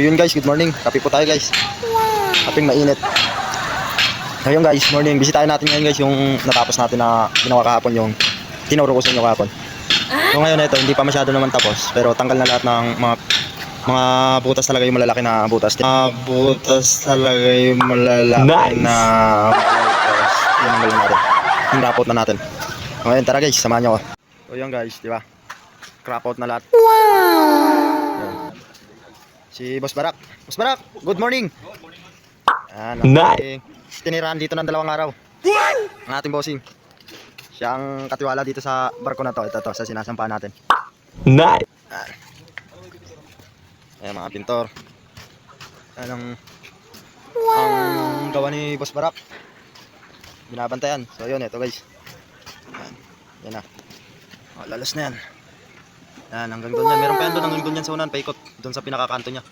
yun guys, good morning. Kape po tayo guys. Kapeng mainit. Ngayon guys, morning. Bisitahin natin ngayon guys yung natapos natin na ginawa kahapon, yung tinuro ko sa inyo kahapon. So ngayon ito, hindi pa masyado naman tapos. Pero tanggal na lahat ng mga butas talaga, yung malalaki na butas. Butas talaga yung malalaki na butas. Yan ang gawin natin. Hinapot na natin. Ngayon tara guys, samahan nyo ako. So yun guys, di ba? Crop out na lahat. Yan. Si Boss Barak. Boss Barak, good morning. Nice. Tinirahan dito ng 2 araw. Ang ating bossing. Siya ang katiwala dito sa barko na to. Ito sa sinasampahan natin. Nice. Ayan mga pintor. Ayan ang gawa ni Boss Barak. Binabantayan. So yun, ito guys. Yan na. Lalas na yan. Yan, hanggang doon yan. Meron pa yan doon hanggang doon yan sa unan. Paikot doon sa pinakakanto niya.